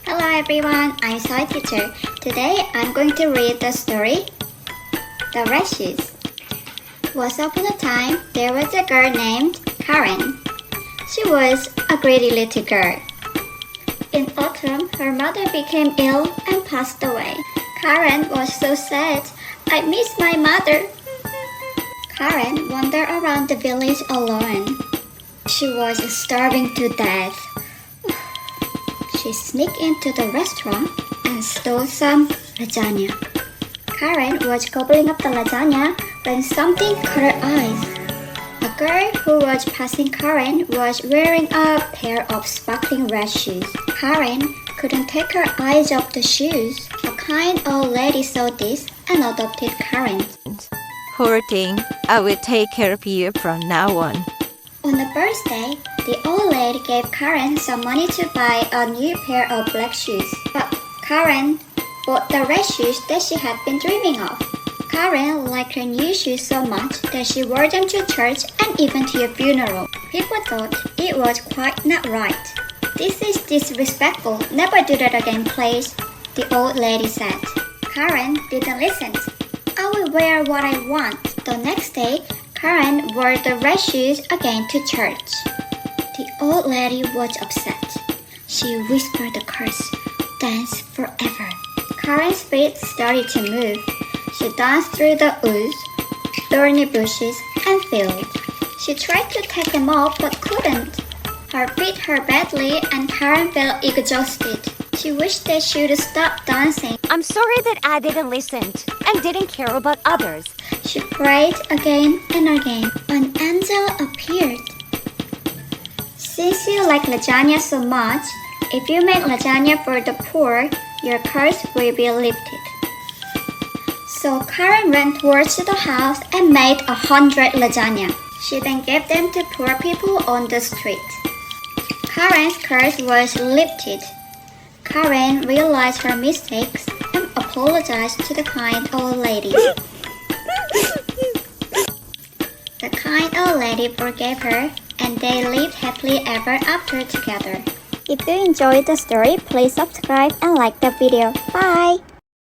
Hello everyone, I'm Seohee teacher. Today I'm going to read the story, The Rashes. Once upon a time, there was a girl named Karen. She was a greedy little girl. In autumn, her mother became ill and passed away. Karen was so sad. I miss my mother. Karen wandered around the village alone. She was starving to death. She sneaked into the restaurant and stole some lasagna. Karen was gobbling up the lasagna when something caught her eyes. A girl who was passing Karen was wearing a pair of sparkling red shoes. Karen couldn't take her eyes off the shoes. A kind old lady saw this and adopted Karen. Poor thing, I will take care of you from now on. On the birthday, the old lady gave Karen some money to buy a new pair of black shoes. But Karen bought the red shoes that she had been dreaming of. Karen liked her new shoes so much that she wore them to church and even to a funeral. People thought it was quite not right. This is disrespectful. Never do that again, please, the old lady said. Karen didn't listen. I will wear what I want. The next day, Karen wore the red shoes again to church. The old lady was upset. She whispered a curse, "Dance forever." Karen's feet started to move. She danced through the woods, thorny bushes, and fields. She tried to take them off but couldn't. Her feet hurt badly and Karen felt exhausted. She wished that she would stop dancing. I'm sorry that I didn't listen and didn't care about others. She prayed again and again. An angel appeared. Since you like lasagna so much, if you make lasagna for the poor, your curse will be lifted. So Karen went towards the house and made 100 lasagna. She then gave them to poor people on the street. Karen's curse was lifted. Karen realized her mistakes and apologized to the kind old lady. The kind old lady forgave her, and they lived happily ever after together. If you enjoyed the story, please subscribe and like the video. Bye!